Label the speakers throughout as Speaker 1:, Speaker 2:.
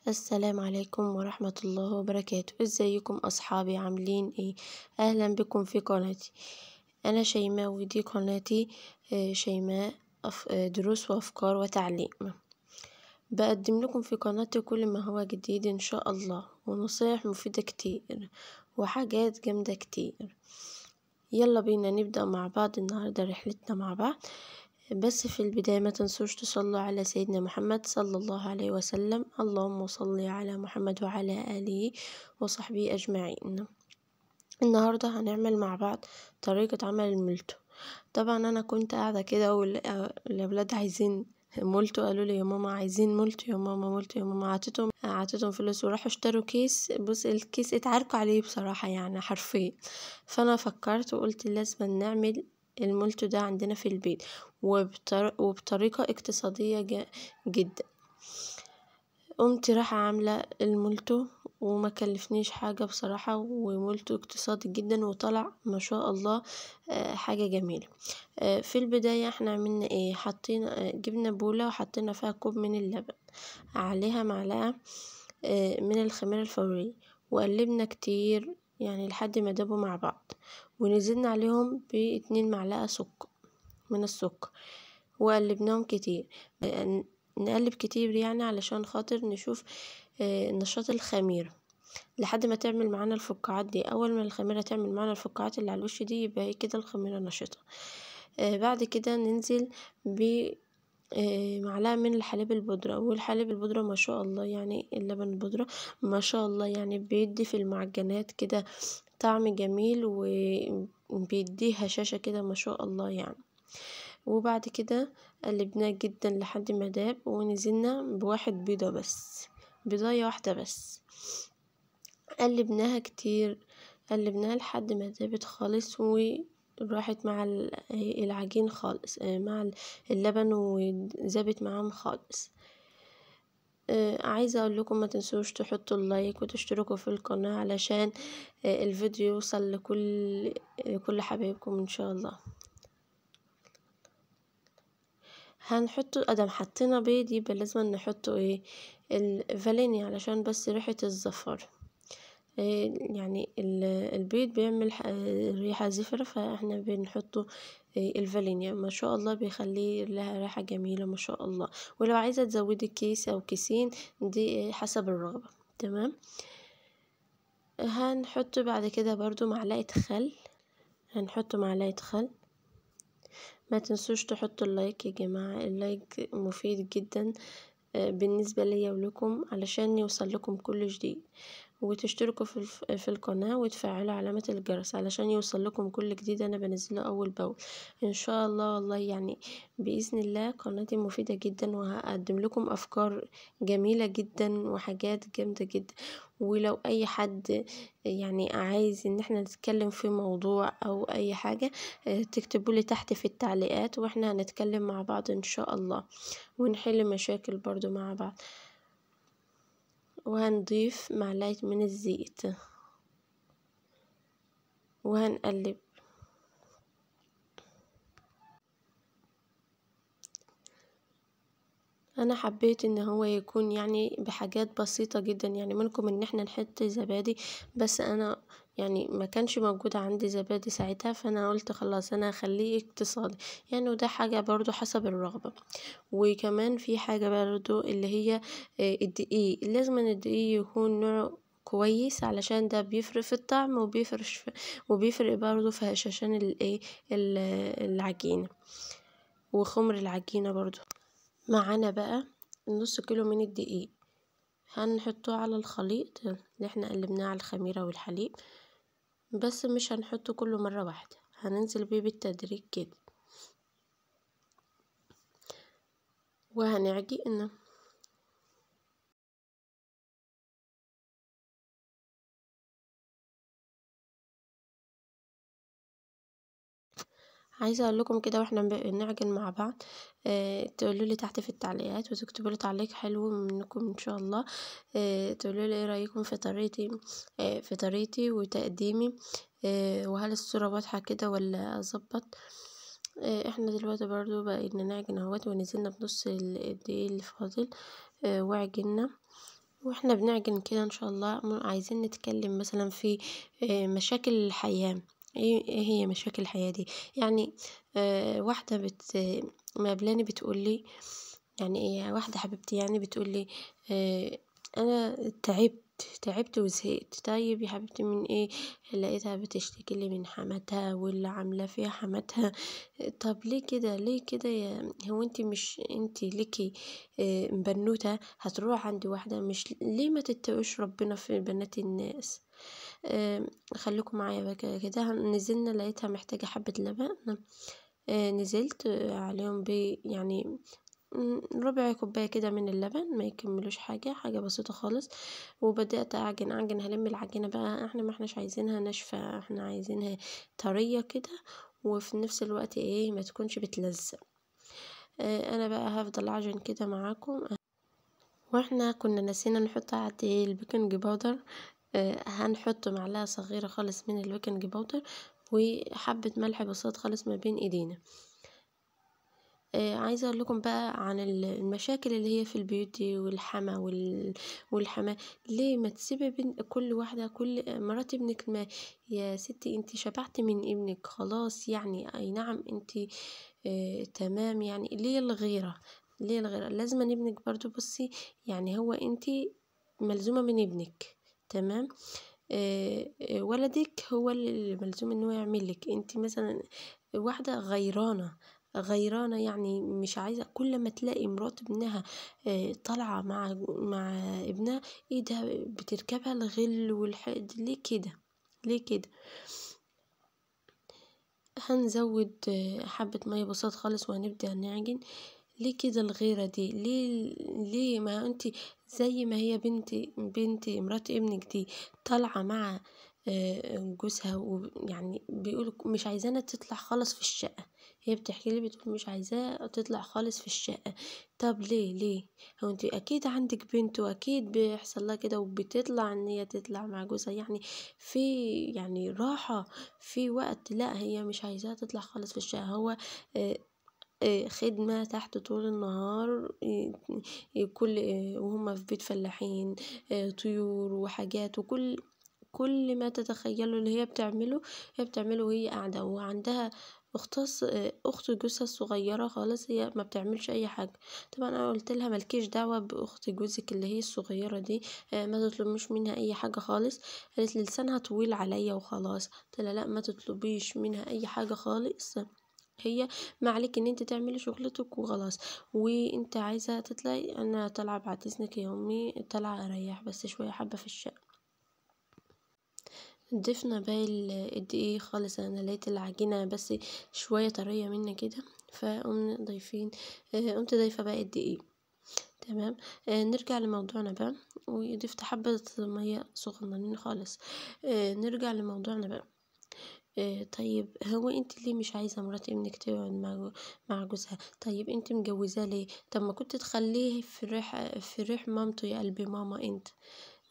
Speaker 1: السلام عليكم ورحمة الله وبركاته. ازيكم اصحابي، عاملين ايه؟ اهلا بكم في قناتي. انا شيماء ودي قناتي شيماء دروس وافكار وتعليم. بقدم لكم في قناتي كل ما هو جديد ان شاء الله، ونصائح مفيدة كتير وحاجات جامدة كتير. يلا بينا نبدأ مع بعض النهاردة رحلتنا مع بعض. بس في البداية ما تنسوش تصلوا على سيدنا محمد صلى الله عليه وسلم. اللهم صل على محمد وعلى آله وصحبه أجمعين. النهاردة هنعمل مع بعض طريقة عمل المولتو. طبعا أنا كنت قاعدة كده والأولاد عايزين مولتو، قالوا لي يا ماما عايزين مولتو، يا ماما مولتو، يا ماما. عطيتهم فلوس وراحوا اشتروا كيس. بص الكيس اتعاركوا عليه بصراحة، يعني حرفيا. فأنا فكرت وقلت لازم نعمل المولتو ده عندنا في البيت وبطريقة اقتصادية جدا. قمت رايحة عاملة المولتو وما كلفنيش حاجة بصراحة، ومولتو اقتصادي جدا وطلع ما شاء الله حاجة جميلة. في البداية احنا عملنا ايه؟ حطينا جبنا بولة وحطينا فيها كوب من اللبن، عليها معلقة من الخميرة الفورية، وقلبنا كتير يعني لحد ما دابوا مع بعض، ونزلنا عليهم ب2 معلقة سكر من السكر، وقلبناهم كتير. نقلب كتير يعني علشان خاطر نشوف نشاط الخميرة لحد ما تعمل معانا الفقاعات دي. اول ما الخميرة تعمل معانا الفقاعات اللي على الوش دي يبقى كده الخميرة نشطة. بعد كده ننزل ب معلقة من الحليب البودرة. والحليب البودرة ما شاء الله، يعني اللبن البودرة ما شاء الله يعني بيدي في المعجنات كده طعم جميل، وبيديه هشاشة كده ما شاء الله يعني. وبعد كده قلبناه جدا لحد ما داب، ونزلنا بواحد بيضة بس، بيضاية واحدة بس. قلبناها كتير، قلبناها لحد ما دابت خالص وراحت مع العجين خالص، مع اللبن، وزابت معاهم خالص. عايزة اقول لكم ما تنسوش تحطوا اللايك وتشتركوا في القناة علشان الفيديو يوصل لكل حبايبكم ان شاء الله. هنحطه ادم حطينا بيض يبقى لازم نحطه ايه؟ الفانيليا علشان بس ريحة الزفر. يعني البيض بيعمل ريحة زفرة، فاحنا بنحطه الفانيليا ما شاء الله بيخليه لها ريحة جميلة ما شاء الله. ولو عايزة تزودي كيس او كيسين دي حسب الرغبة. تمام. هنحط بعد كده برضو معلقة خل، هنحط معلقة خل. ما تنسوش تحطوا اللايك يا جماعة، اللايك مفيد جدا بالنسبة لي ولكم علشان يوصل لكم كل جديد، وتشتركوا في القناة وتفعلوا علامة الجرس علشان يوصل لكم كل جديد انا بنزله اول باول ان شاء الله. والله يعني باذن الله قناتي مفيدة جدا، وهقدم لكم افكار جميلة جدا وحاجات جامدة جدا. ولو اي حد يعني عايز ان احنا نتكلم في موضوع او اي حاجة تكتبوا لي تحت في التعليقات، واحنا هنتكلم مع بعض ان شاء الله، ونحل مشاكل برضو مع بعض. وهنضيف معلقة من الزيت وهنقلب. انا حبيت ان هو يكون يعني بحاجات بسيطة جدا، يعني منكم ان احنا نحط زبادي، بس انا يعني ما كانش موجود عندي زبادي ساعتها، فانا قلت خلاص انا هخليه اقتصادي يعني، وده حاجة برضو حسب الرغبة. وكمان في حاجة برضو اللي هي الدقيق. لازم الدقيق يكون نوع كويس علشان ده بيفرق في الطعم، وبيفرق برضو في هشاشان العجينة وخمر العجينة برضو. معانا بقى نص كيلو من الدقيق، هنحطه على الخليط اللي احنا قلبناه على الخميرة والحليب، بس مش هنحطه كله مرة واحدة، هننزل بيه بالتدريج كده وهنعجن. عايزه اقول لكم كده واحنا بنعجن مع بعض، تقولوا لي تحت في التعليقات وتكتبوا لي تعليق حلو منكم ان شاء الله. تقولوا لي ايه رايكم في طريقتي وتقديمي، وهل الصوره واضحه كده ولا اظبط. احنا دلوقتي برضو بقينا نعجن اهوت، ونزلنا بنص الدقيق اللي فاضل وعجنا. واحنا بنعجن كده ان شاء الله عايزين نتكلم مثلا في مشاكل الحياة. إيه هي مشاكل الحياة دي؟ يعني واحدة مقابلاني بتقولي، يعني ايه، واحدة حبيبتي يعني بتقولي انا تعبت وزهقت. طيب يا حبيبتي من ايه؟ لقيتها بتشتكي لي من حماتها واللي عاملاه فيها حماتها. طب ليه كده؟ ليه كده؟ هو انت مش انت ليكي بنوتة هتروح عند واحدة؟ مش ليه ما تتقوش ربنا في بنات الناس؟ خليكم معايا بقى كده. نزلنا لقيتها محتاجة حبة لبن. نزلت عليهم يعني ربع كوباية كده من اللبن، ما يكملوش حاجة بسيطة خالص. وبدأت أعجن هلم العجينة بقى. احنا ما احناش عايزينها ناشفة، احنا عايزينها طرية كده، وفي نفس الوقت ايه، ما تكونش بتلزق. انا بقى هفضل اعجن كده معاكم. واحنا كنا نسينا نحط عاد البيكنج باودر. هنحط معلقة صغيرة خالص من البيكنج باودر وحبة ملح بسيط خالص ما بين ايدينا. عايزة اقول لكم بقى عن المشاكل اللي هي في البيوت دي، والحما والحماة. ليه ما تسيبي كل واحدة، كل مرات ابنك؟ ما يا ستي انت شبعتي من ابنك خلاص، يعني اي نعم انت تمام. يعني ليه الغيرة؟ ليه الغيرة؟ لازم ابنك برضو. بصي يعني هو انت ملزومة من ابنك، تمام. ولدك هو اللي ملزوم ان هو يعمل لك. انت مثلا واحدة غيرانة يعني مش عايزة. كل ما تلاقي مرات ابنها طالعة مع ابنها، ايه ده؟ بتركبها الغل والحقد. ليه كده؟ ليه كده؟ هنزود حبة مية بسيط خالص وهنبدأ نعجن. ليه كده الغيرة دي؟ ليه ما انت زي ما هي بنت مرات ابنك دي طالعة مع جوزها، ويعني بيقولوا مش عايزانا تطلع خالص في الشقة. هي بتحكي لي بتقول مش عايزاه تطلع خالص في الشقة. طب ليه؟ هو انت اكيد عندك بنت واكيد بيحصل لها كده وبتطلع ان هي تطلع مع جوزها، يعني في يعني راحة في وقت. لا هي مش عايزاها تطلع خالص في الشقة. هو خدمة تحت طول النهار. كل وهم في بيت فلاحين، طيور وحاجات، كل ما تتخيلوا اللي هي بتعمله هي بتعمله وهي قاعدة. وعندها اخت جوزها الصغيرة خالص، هي ما بتعملش اي حاجة. طبعا انا قلت لها مالكيش دعوة باخت جوزك اللي هي الصغيرة دي، ما تطلبيش منها اي حاجة خالص. قالت لي لسانها طويل عليا وخلاص. قلت لها لا، ما تطلبيش منها اي حاجة خالص. هي ما عليك ان انت تعملي شغلتك وخلاص. وانت عايزة تطلعي، انا طالعة بعد اذنك يا امي، طالعة اريح بس شوية حبة في الشقة. ضفنا باقي الدقيق خالص. انا لقيت العجينة بس شوية طرية مني كده، فقمنا ضايفين. قمت ضايفة باقي الدقيق، تمام. نرجع لموضوعنا بقى. وضفت حبة مية صغننين خالص. نرجع لموضوعنا بقى. طيب هو انت ليه مش عايزة مرات ابنك تقعد مع جوزها؟ طيب انت مجوزاه ليه؟ طب ما كنت تخليه في ريح مامته، يا قلبي ماما انت.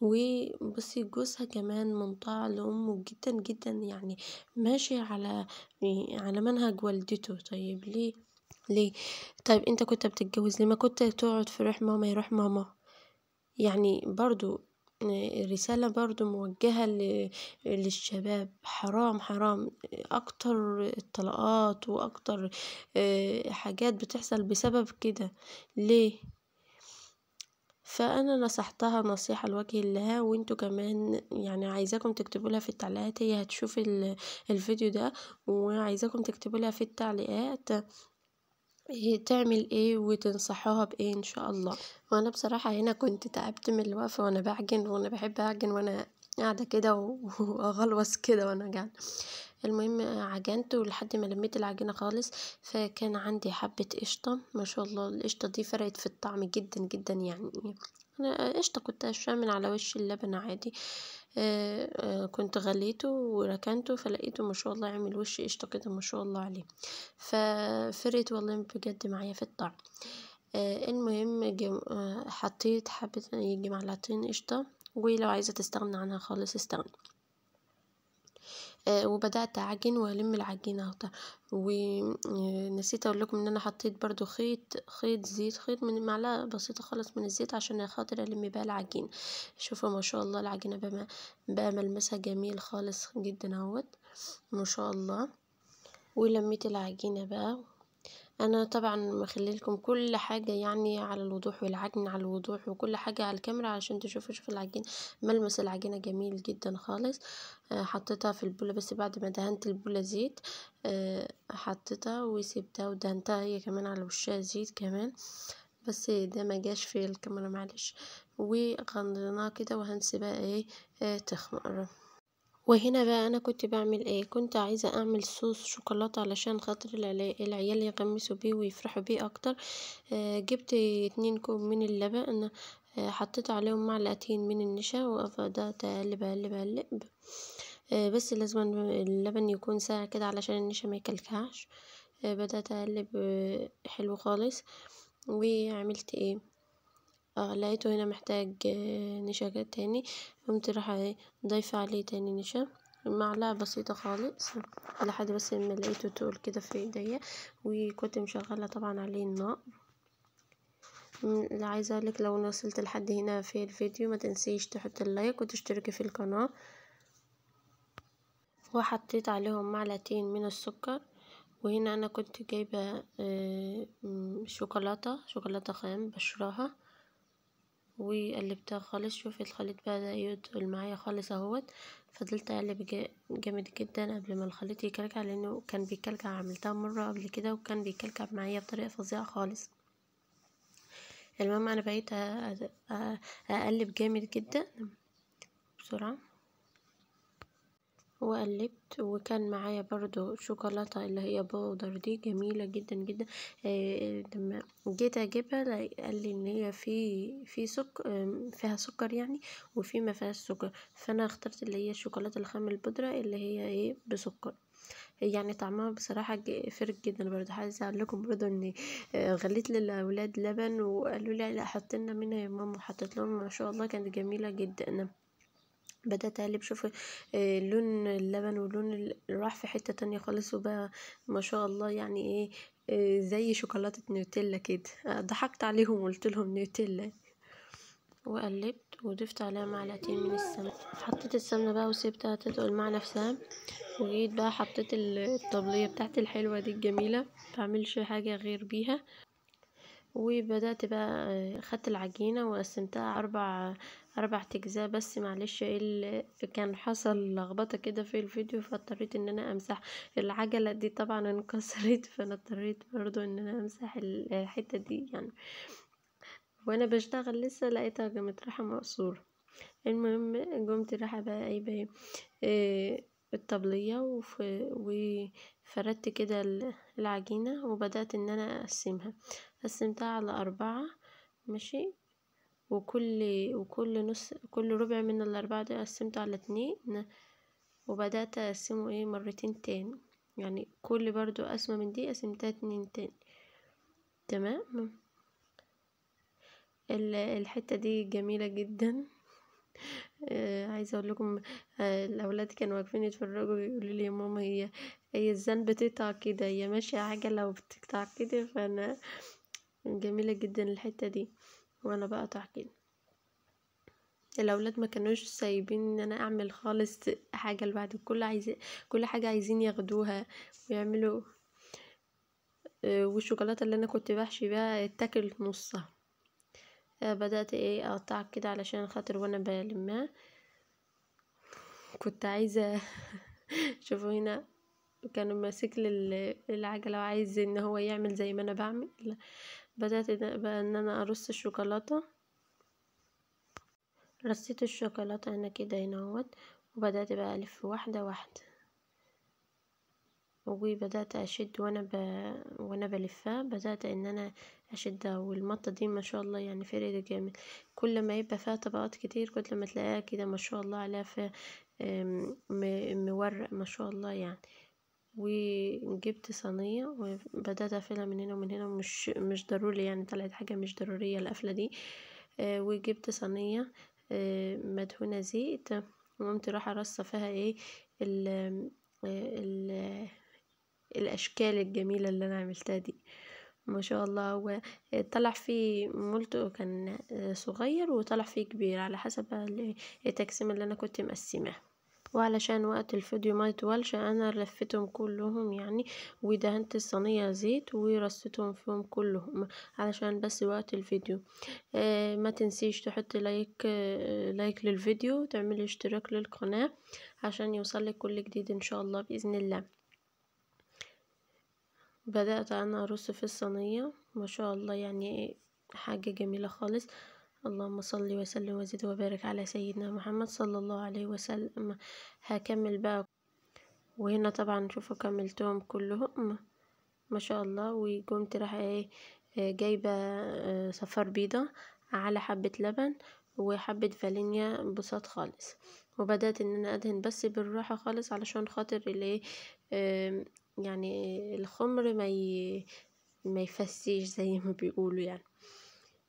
Speaker 1: وبصي جوزها كمان منطاع لأمه جدا جدا، يعني ماشي على منهج والدته. طيب ليه؟ طيب انت كنت بتتجوز ليه؟ ما كنت تقعد في ريح ماما يروح ماما. يعني برضو رسالة برضو موجهة للشباب. حرام اكتر الطلاقات واكتر حاجات بتحصل بسبب كده. ليه؟ فانا نصحتها نصيحة لوجه الله، وانتوا كمان يعني عايزاكم تكتبوا لها في التعليقات. هي هتشوف الفيديو ده، وعايزاكم تكتبوا لها في التعليقات تعمل ايه وتنصحوها بايه ان شاء الله. وانا بصراحة هنا كنت تعبت من الوقفة وانا بعجن، وانا بحب اعجن وانا قاعدة كده واغلوص كده وانا قاعدة. المهم عجنت لحد ما لميت العجينة خالص. فكان عندي حبة قشطة، ما شاء الله القشطة دي فرقت في الطعم جدا جدا. يعني انا قشطة كنت اشوفها من على وش اللبن عادي. كنت غليته وركنته فلقيته ما شاء الله عامل وش قشطة كده ما شاء الله عليه. ففرقت والله بجد معايا في الطعم. المهم حطيت حبة يجي معلقتين قشطة، ولو عايزة تستغنى عنها خالص استغنى. وبدأت أعجن وألم العجينة اهو. ونسيت أقول لكم إن أنا حطيت برضو خيط زيت، خيط من معلقة بسيطة خالص من الزيت عشان خاطر ألم بيها العجينة. شوفوا ما شاء الله العجينة بقى ملمسها جميل خالص جدا اهوت ما شاء الله. ولميت العجينة بقى. انا طبعا مخلي لكم كل حاجه يعني على الوضوح، والعجن على الوضوح، وكل حاجه على الكاميرا علشان تشوفوا. شوفوا العجين، ملمس العجينه جميل جدا خالص. حطيتها في البوله، بس بعد ما دهنت البوله زيت حطيتها وسبتها، ودهنتها هي كمان على وشها زيت كمان، بس ده ما جاش في الكاميرا معلش. وغطيناها كده وهنسيبها ايه تخمر. وهنا بقى انا كنت بعمل ايه، كنت عايزه اعمل صوص شوكولاته علشان خاطر العيال يغمسوا بيه ويفرحوا بيه اكتر. جبت 2 كوب من اللبن، حطيت عليهم معلقتين من النشا، وبدات اقلب اقلب اقلب. بس لازم اللبن يكون ساقع كده علشان النشا ما يكلكعش. بدات اقلب حلو خالص. وعملت ايه، لقيته هنا محتاج نشا تاني، قمت رايحة ضايفة عليه تاني نشا، معلقة بسيطة خالص، لحد بس ما لقيته تقول كده في ايديا. وكنت مشغلة طبعا عليه النار. عايزة اقولك لو وصلت لحد هنا في الفيديو ما تنسيش تحط اللايك وتشتركي في القناة. وحطيت عليهم معلقتين من السكر. وهنا انا كنت جايبة شوكولاتة خام بشراها، وقلبتها خالص. شوفي الخليط بدأ يدخل معايا خالص اهوت. فضلت اقلب جامد جدا قبل ما الخليط يكلكع، لانه كان بيكلكع، عملتها مرة قبل كده وكان بيكلكع معايا بطريقة فظيعة خالص. المهم انا بقيت اقلب جامد جدا بسرعة، وقلبت. وكان معايا برضو شوكولاتة اللي هي بودر دي جميلة جدا جدا. لما جيت اجيبها قال لي ان هي في سكر، فيها سكر يعني، وفي ما فيهاش سكر. فانا اخترت اللي هي الشوكولاتة الخام البودرة اللي هي ايه بسكر. يعني طعمها بصراحة فرق جدا. برضو عايزة اقول لكم برضو ان غليت للاولاد لبن وقالوا لي لا حط لنا منها يا ماما، وحطيت لهم ما شاء الله كانت جميلة جدا. بدأت اقلب. شوف لون اللبن ولون راح في حتة تانية خالص، وبقى ما شاء الله يعني ايه زي شوكولاتة نيوتيلا كده. ضحكت عليهم وقلت لهم نيوتيلا. وقلبت وضفت عليها معلقتين من السمنة. حطيت السمنة بقى وسيبتها تتقل مع نفسها. وجيت بقى حطيت الطبلية بتاعتي الحلوة دي الجميلة، مبعملش حاجة غير بيها. وبدأت بقى خدت العجينة وقسمتها أربع أجزاء. بس معلش كان حصل لخبطة كده في الفيديو، فاضطريت ان انا امسح العجلة دي، طبعا انكسرت، فانا اضطريت برضو ان انا امسح الحتة دي يعني. وانا بشتغل لسه لقيتها قامت رايحة مقصورة. المهم قمت رايحة بقى قايبة الطبلية وفردت كده العجينة، وبدأت ان انا قسمتها على 4 ماشي. كل ربع من ال4 دي قسمته على 2، وبدأت اقسمه مرتين تاني، يعني كل برضو قسمة من دي قسمتها 2 تاني. تمام. الحتة دي جميلة جدا. عايزه اقول لكم الاولاد كانوا واقفين يتفرجوا ويقولوا لي يا ماما هي ازاي بتقطع كده، هي ماشيه عجله وبتقطع كده. فانا جميله جدا الحته دي وانا بقطع كده. الاولاد ما كانوش سايبين ان انا اعمل خالص حاجه لبعض، كل حاجه عايزين ياخدوها ويعملوا. والشوكولاته اللي انا كنت بحشي بيها اتاكل نصها. بدات اقطع كده علشان خاطر وانا بلمها كنت عايزه شوفوا هنا كانوا ماسك العجله وعايز ان هو يعمل زي ما انا بعمل. بدات بقى ان انا ارص الشوكولاته. رصيت الشوكولاته هنا كده هنا اهوت، وبدات بقى الف واحده واحده، وبدات اشد وانا بلفها. بدات ان انا اشدها، والمطه دي ما شاء الله يعني فرقت جامد. كل ما يبقى فيها طبقات كتير كل ما تلاقيها كده ما شاء الله عليها في مورق ما شاء الله يعني. وجبت صينية وبدأت اقفلها من هنا ومن هنا، مش ضروري يعني، طلعت حاجة مش ضرورية القفلة دي. وجبت صينية مدهونة زيت، وقمت رايحة رصة فيها ايه ال ال الاشكال الجميلة اللي انا عملتها دي. ما شاء الله. هو طلع فيه مولتو كان صغير، وطلع فيه كبير على حسب التقسيم اللي انا كنت مقسماه. وعلشان وقت الفيديو ما يطولش انا لفتهم كلهم يعني، ودهنت الصينية زيت ورصيتهم فيهم كلهم علشان بس وقت الفيديو. ما تنسيش تحط لايك للفيديو، تعملي اشتراك للقناة عشان يوصلك كل جديد ان شاء الله بإذن الله. بدأت انا ارص في الصينية، ما شاء الله يعني حاجة جميلة خالص. اللهم صل وسلم وزد وبارك على سيدنا محمد صلى الله عليه وسلم. هكمل بقى، وهنا طبعا شوفوا كملتهم كلهم ما شاء الله. وقمت راح ايه جايبة صفار بيضة على حبة لبن وحبة فانيليا بساط خالص، وبدأت ان انا ادهن بس بالراحة خالص علشان خاطر الايه يعني الخمر ما يفسيش زي ما بيقولوا يعني.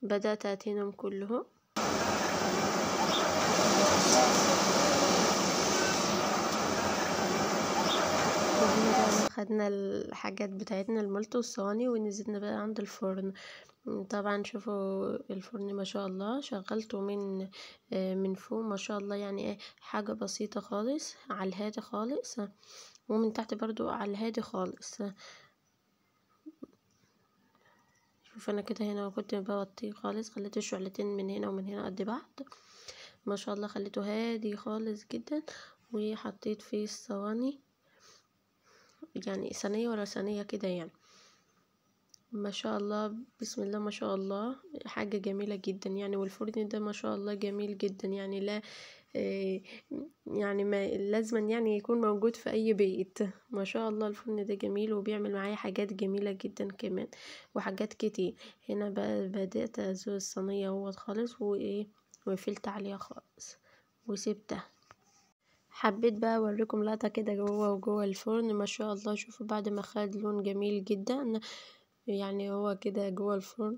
Speaker 1: بدأت ادهنهم كلهم. وهنا بقى خدنا الحاجات بتاعتنا المولتو والصواني ونزلنا بقى عند الفرن. طبعا شوفوا الفرن ما شاء الله شغلته من فوق ما شاء الله، يعني ايه حاجة بسيطة خالص على الهادي خالص، ومن تحت برضو على الهادي خالص. شوف انا كده هنا كنت بوطيه خالص، خليت الشعلتين من هنا ومن هنا قد بعض ما شاء الله، خليته هادي خالص جدا. وحطيت فيه الصواني يعني صينية ورا صينية كده يعني ما شاء الله. بسم الله ما شاء الله حاجة جميلة جدا يعني. والفرن ده ما شاء الله جميل جدا يعني، لا يعني ما لازم يعني يكون موجود في اي بيت ما شاء الله. الفرن ده جميل وبيعمل معايا حاجات جميلة جدا كمان وحاجات كتير. هنا بقى بدأت ازوق الصينية اهوت خالص وايه وقفلت عليها خالص وسبتها. حبيت بقى اوريكم لقطة كده جوه الفرن ما شاء الله. شوفوا بعد ما خد لون جميل جدا يعني هو كده جوه الفرن،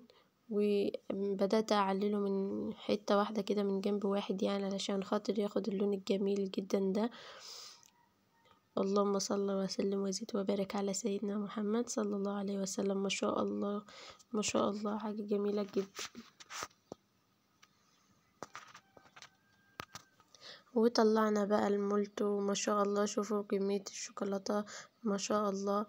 Speaker 1: وبدأت اعلله من حتة واحدة كده من جنب واحد يعني علشان خاطر ياخد اللون الجميل جدا ده. اللهم صل وسلم وزد وبارك على سيدنا محمد صلى الله عليه وسلم. ما شاء الله ما شاء الله حاجة جميلة جدا. وطلعنا بقى المولتو ما شاء الله. شوفوا كمية الشوكولاتة ما شاء الله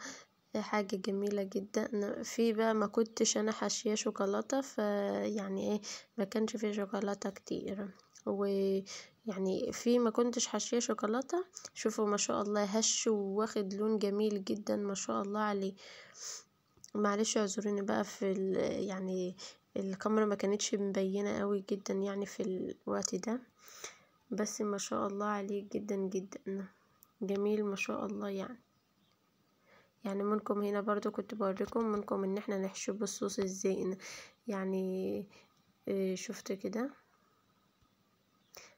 Speaker 1: حاجة جميلة جدا. في بقى ما كنتش انا حاشية شوكولاتة فيعني ايه ما كانش فيه شوكولاتة كتير، ويعني في ما كنتش حاشية شوكولاتة. شوفوا ما شاء الله هش واخد لون جميل جدا ما شاء الله عليه. معلش اعذروني بقى في يعني الكاميرا ما كانتش مبينة قوي جدا يعني في الوقت ده، بس ما شاء الله عليه جدا جدا جميل ما شاء الله يعني منكم هنا برضو كنت بوريكم منكم ان احنا نحشي بالصوص ازاي يعني. شفت كده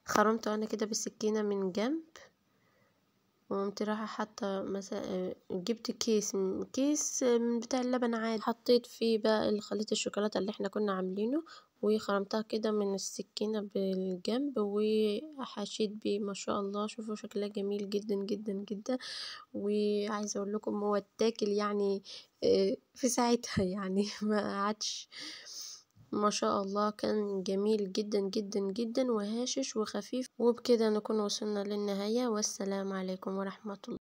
Speaker 1: خرمت انا كده بالسكينة من جنب، وقمت رايحة حاطة مثلا جبت كيس بتاع اللبن عادي، حطيت فيه بقى خليط الشوكولاتة اللي احنا كنا عاملينه وخرمتها كده من السكينة بالجنب وحشيت بيه ما شاء الله. شوفوا شكلها جميل جدا جدا جدا. وعايزة اقول لكم هو اتاكل يعني في ساعتها يعني ما قعدش ما شاء الله. كان جميل جدا جدا جدا وهاشش وخفيف. وبكده نكون وصلنا للنهاية، والسلام عليكم ورحمة الله.